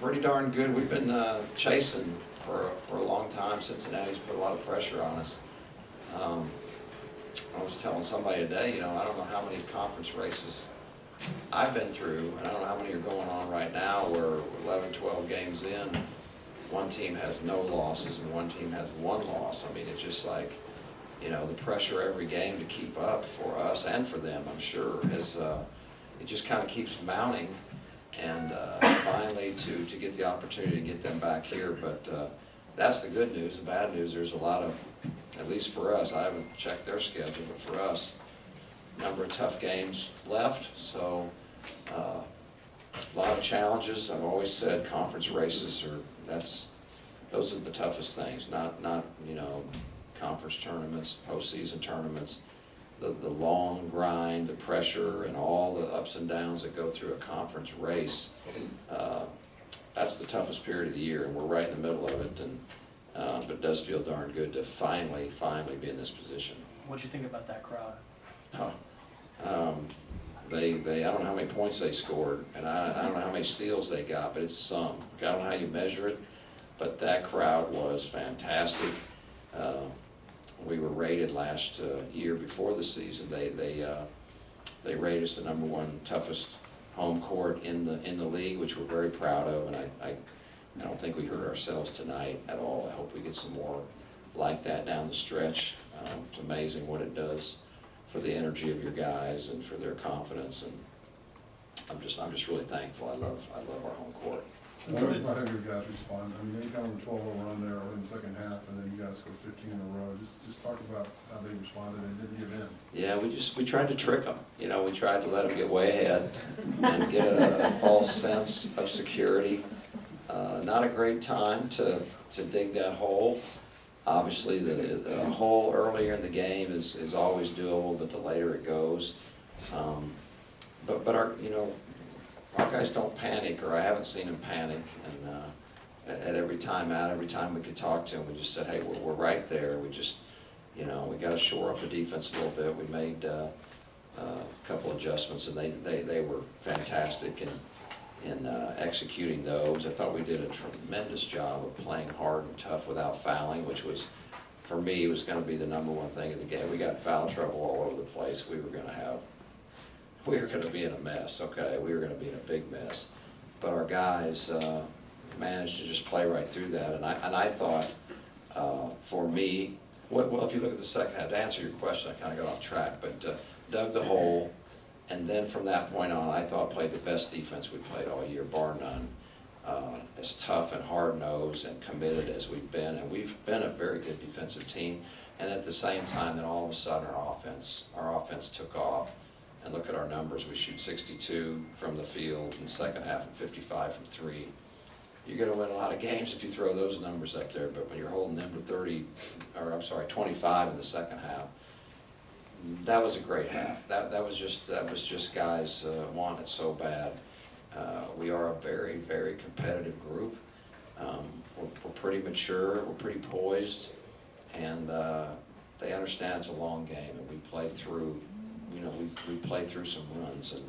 pretty darn good. We've been chasing for a long time. Cincinnati's put a lot of pressure on us. I was telling somebody today, you know, I don't know how many conference races I've been through, and I don't know how many are going on right now where 11, 12 games in, one team has no losses and one team has one loss. I mean, it's just like, you know, the pressure every game to keep up for us and for them, I'm sure, is it just kind of keeps mounting. And finally to get the opportunity to get them back here. But that's the good news. The bad news, there's a lot of, at least for us, I haven't checked their schedule, but for us, a number of tough games left. So a lot of challenges. I've always said conference races those are the toughest things, not you know, conference tournaments, postseason tournaments. The long grind, the pressure, and all the ups and downs that go through a conference race, that's the toughest period of the year, and we're right in the middle of it. And but it does feel darn good to finally be in this position. What'd you think about that crowd? They I don't know how many points they scored, and I don't know how many steals they got, but it's some. I don't know how you measure it, but that crowd was fantastic. We were rated last year before the season. They rated us the #1 toughest home court in the league, which we're very proud of. And I don't think we hurt ourselves tonight at all. I hope we get some more like that down the stretch. It's amazing what it does for the energy of your guys and for their confidence. And I'm just really thankful. I love our home court. How have your guys respond? I mean, they got on the 12-0 run there in the second half, and then you guys scored 15 in a row. Just talk about how they responded and didn't give in. Yeah, we tried to trick them. You know, we tried to let them get way ahead and get a false sense of security. Not a great time to dig that hole. Obviously, the hole earlier in the game is always doable, but the later it goes. But our, you know, our guys don't panic, or I haven't seen them panic. And at every time out, every time we could talk to them, we just said, hey, we're right there. We just, you know, we got to shore up the defense a little bit. We made a couple adjustments, and they were fantastic in executing those. I thought we did a tremendous job of playing hard and tough without fouling, which was, for me, was going to be the #1 thing in the game. We got foul trouble all over the place. We were going to be in a mess, okay? We were going to be in a big mess. But our guys managed to just play right through that. And I thought, for me, well, if you look at the second half, to answer your question, I kind of got off track, but dug the hole, and then from that point on, I thought played the best defense we played all year, bar none. As tough and hard-nosed and committed as we've been, and we've been a very good defensive team. And at the same time, then all of a sudden our offense took off. And look at our numbers. We shoot 62 from the field in the second half and 55 from three. You're going to win a lot of games if you throw those numbers up there, but when you're holding them to 25 in the second half, that was a great half. That was just guys wanting it so bad. We are a very, very competitive group. We're pretty mature, we're pretty poised, and they understand it's a long game, and we play through. You know, we play through some runs, and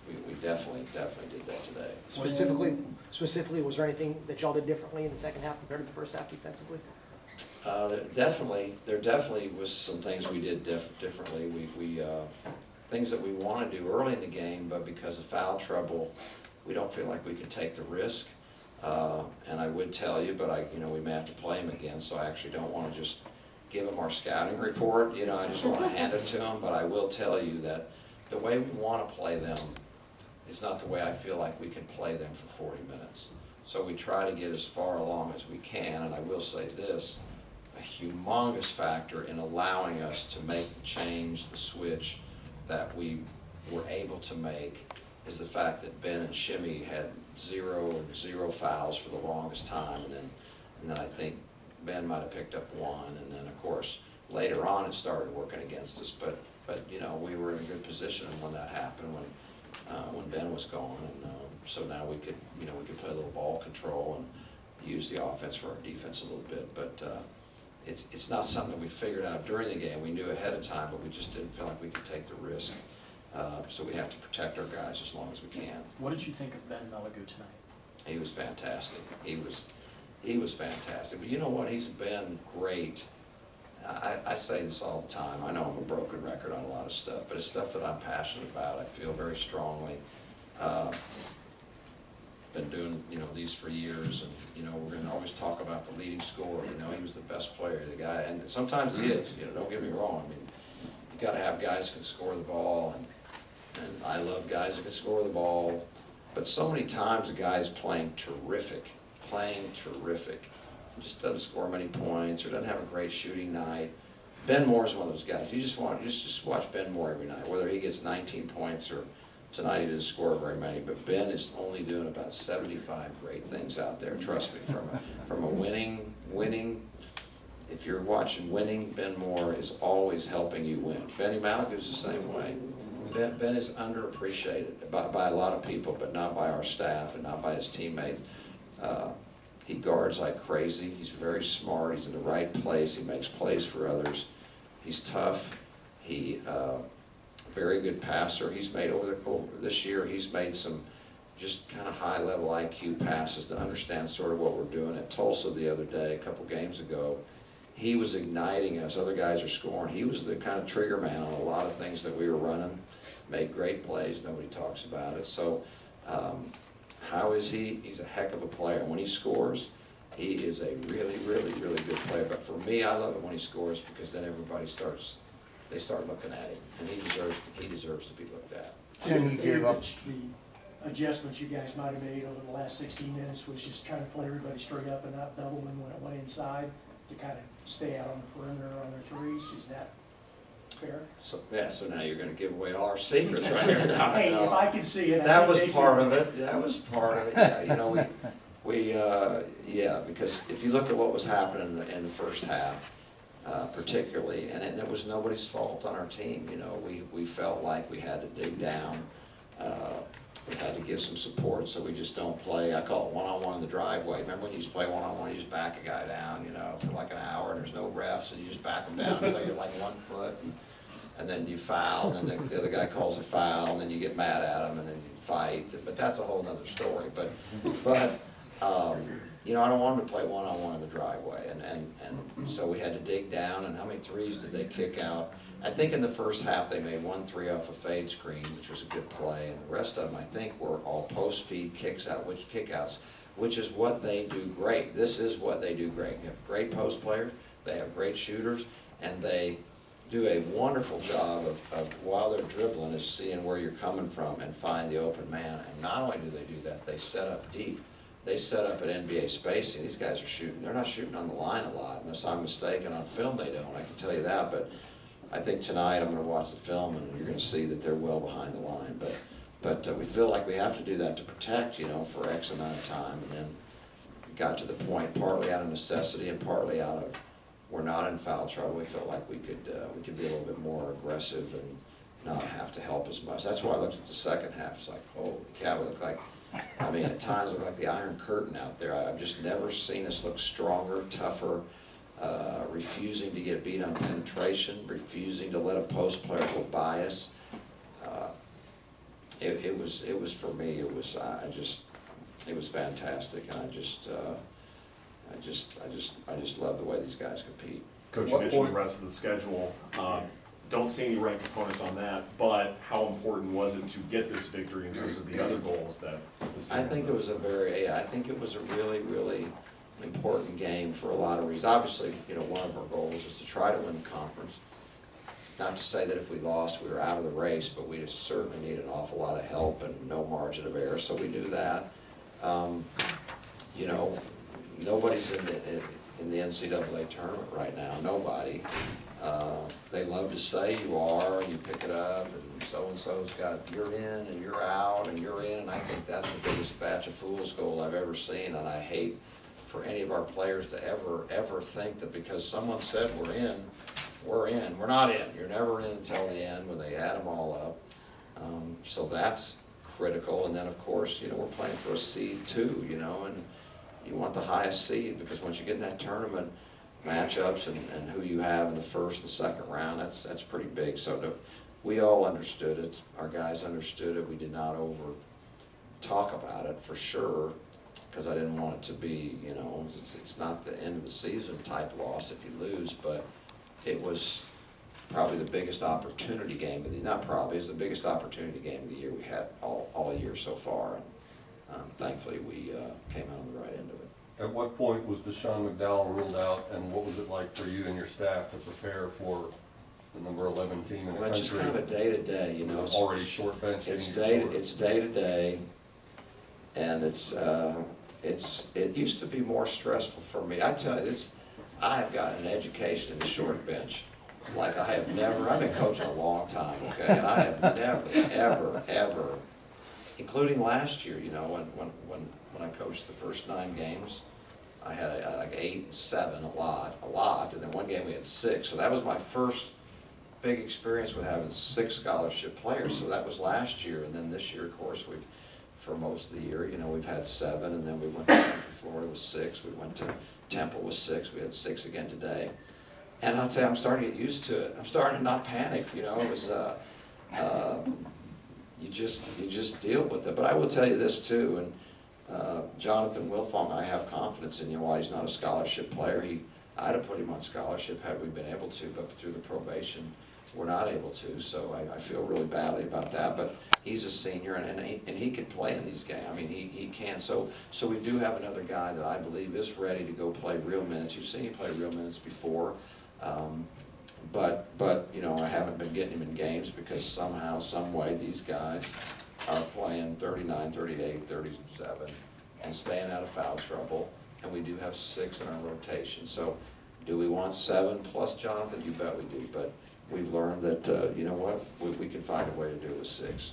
we definitely did that today. Specifically, was there anything that y'all did differently in the second half compared to the first half defensively? There definitely was some things we did differently. We things that we want to do early in the game, but because of foul trouble, we don't feel like we can take the risk. And I would tell you, but we may have to play them again, so I actually don't want to just give them our scouting report. You know, I just want to hand it to them, but I will tell you that the way we want to play them is not the way I feel like we can play them for 40 minutes. So we try to get as far along as we can, and I will say this, a humongous factor in allowing us to make the change, the switch that we were able to make is the fact that Ben and Shimmy had zero fouls for the longest time, and then I think Ben might have picked up one, and then of course later on it started working against us. But you know, we were in a good position when that happened, when Ben was gone, and so now we could play a little ball control and use the offense for our defense a little bit. But it's not something that we figured out during the game. We knew ahead of time, but we just didn't feel like we could take the risk. So we have to protect our guys as long as we can. What did you think of Ben Meligu tonight? He was fantastic. He was fantastic. But you know what? He's been great. I say this all the time. I know I'm a broken record on a lot of stuff, but it's stuff that I'm passionate about. I feel very strongly. Been doing, these for years, and, we're gonna always talk about the leading scorer. He was the best player, the guy, and sometimes he is, don't get me wrong. I mean, you gotta have guys who can score the ball, and I love guys that can score the ball, but so many times a guy's playing terrific, just doesn't score many points, or doesn't have a great shooting night. Ben Moore's one of those guys. You just watch Ben Moore every night, whether he gets 19 points or tonight he didn't score very many, but Ben is only doing about 75 great things out there. Trust me, from a winning. If you're watching winning, Ben Moore is always helping you win. Benny Malik is the same way. Ben is underappreciated by a lot of people, but not by our staff and not by his teammates. He guards like crazy. He's very smart. He's in the right place. He makes plays for others. He's tough. He very good passer. He's made over this year. He's made some just kind of high-level IQ passes to understand sort of what we're doing. At Tulsa the other day, a couple games ago, he was igniting us. Other guys are scoring. He was the kind of trigger man on a lot of things that we were running. Made great plays. Nobody talks about it. So. How is he? He's a heck of a player. When he scores, he is a really, really, really good player. But for me, I love it when he scores because then everybody starts looking at him, and he deserves to be looked at. Tim, you gave up. The adjustments you guys might have made over the last 16 minutes was just trying to play everybody straight up and not double them when it went inside to kind of stay out on the perimeter on their threes. Is that fair? So now you're going to give away all our secrets right here. No, Hey, no. if I can see it. That was part of it. Yeah, we because if you look at what was happening in the first half, particularly, and it was nobody's fault on our team. We felt like we had to dig down. We had to give some support, so we just don't play. I call it one-on-one in the driveway. Remember when you used to play one-on-one, you just back a guy down, for like an hour, and there's no refs, and you just back them down until you're like 1 foot, and then you foul, and then the other guy calls a foul, and then you get mad at him, and then you fight. But that's a whole other story. But I don't want them to play one-on-one in the driveway, and so we had to dig down. And how many threes did they kick out? I think in the first half they made 1 3 off a fade screen, which was a good play, and the rest of them I think were all post feed kickouts, which is what they do great. This is what they do great. You have great post players, they have great shooters, and they do a wonderful job of while they're dribbling is seeing where you're coming from and find the open man. And not only do they do that, they set up deep. They set up at NBA spacing. These guys are shooting. They're not shooting on the line a lot, unless I'm mistaken. On film they don't, I can tell you that. But I think tonight I'm going to watch the film and you're going to see that they're well behind the line. But we feel like we have to do that to protect, for X amount of time. And then it got to the point, partly out of necessity and partly out of we're not in foul trouble. We felt like we could be a little bit more aggressive and not have to help as much. That's why I looked at the second half. It's like, holy cow, we look like, at times it looked like the Iron Curtain out there. I've just never seen us look stronger, tougher, refusing to get beat on penetration, refusing to let a post player go by us. It was for me. It was fantastic, and I just love the way these guys compete. Coach, you mentioned the rest of the schedule. Don't see any ranked opponents on that, but how important was it to get this victory in terms of the other goals that this team I think it was a really, really important game for a lot of reasons. Obviously, one of our goals is to try to win the conference. Not to say that if we lost, we were out of the race, but we just certainly need an awful lot of help and no margin of error, so we do that. Nobody's in the NCAA tournament right now, nobody. They love to say you are, you pick it up, and so-and-so's got, you're in, and you're out, and you're in, and I think that's the biggest batch of fool's gold I've ever seen, and I hate for any of our players to ever think that because someone said we're in. We're not in. You're never in until the end when they add them all up. So that's critical, and then of course, we're playing for a seed too, and you want the highest seed because once you get in that tournament, matchups and who you have in the first and second round, that's pretty big. So we all understood it. Our guys understood it. We did not over talk about it for sure. because I didn't want it to be, you know, it's not the end of the season type loss if you lose, but it was probably the biggest opportunity game of the, not probably, it's the biggest opportunity game of the year we had all year so far, and thankfully we came out on the right end of it. At what point was Deshaun McDowell ruled out, and what was it like for you and your staff to prepare for the number 11 team in the Well, country? it's just kind of a day-to-day, you know. Already short bench. It's getting you day-to-day, and it used to be more stressful for me. I tell you this, I have gotten an education in the short bench like I have never. I've been coaching a long time, okay, and I have never, ever, including last year, you know, when I coached the first 9 games, I had like 8 and 7, a lot, and then one game we had 6. So that was my first big experience with having 6 scholarship players. So that was last year, and then this year, of course, for most of the year, you know, we've had 7, and then we went to Central Florida with 6. We went to Temple with 6. We had 6 again today. And I'll tell you, I'm starting to get used to it. I'm starting to not panic, you know. It was, you just deal with it. But I will tell you this too, and Jonathan Wilfong, I have confidence in, you know, why he's not a scholarship player. I'd have put him on scholarship had we been able to, but through the probation, we're not able to. So I feel really badly about that. But he's a senior, and he can play in these games. I mean, he can. So we do have another guy that I believe is ready to go play real minutes. You've seen him play real minutes before. But you know, I haven't been getting him in games because somehow, some way, these guys are playing 39, 38, 37, and staying out of foul trouble. And we do have 6 in our rotation. So, do we want 7 plus Jonathan? You bet we do. But we've learned that you know what, we can find a way to do it with 6.